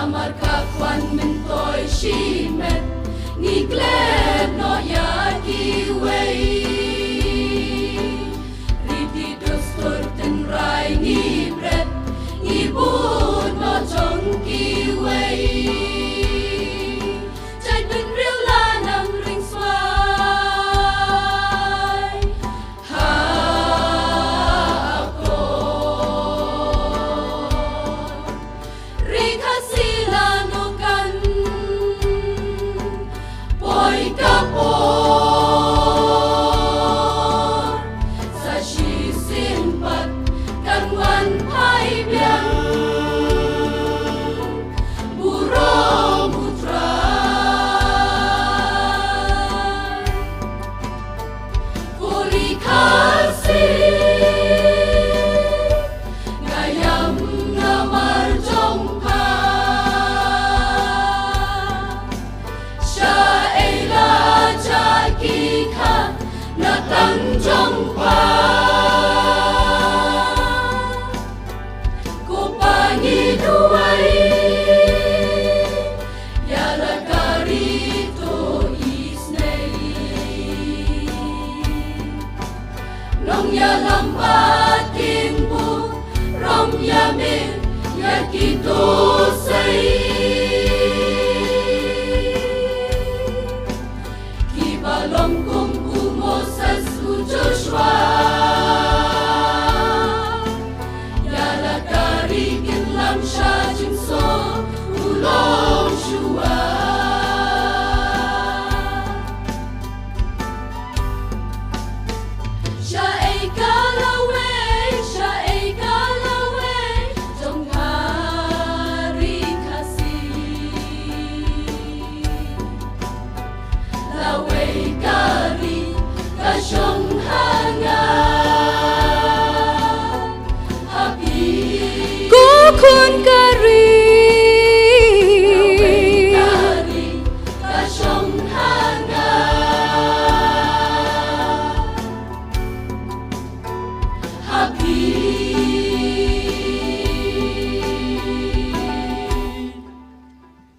Marka kwan min toy shimet ni gled no ya ki wei riti dostor ten rai ni bret ni bud no chong ki wei chai bin real la nang ring swai ha ko rika trong qua cô pa ni duai ya la carito isnei nong ya lampatin bu rom ya me ya kito sei ki balom kong Moses Joshua Yala karikin lam sha jing so ulong shua Sha ei kalawe jong hari kasi Lawe kari Kashong hanga happy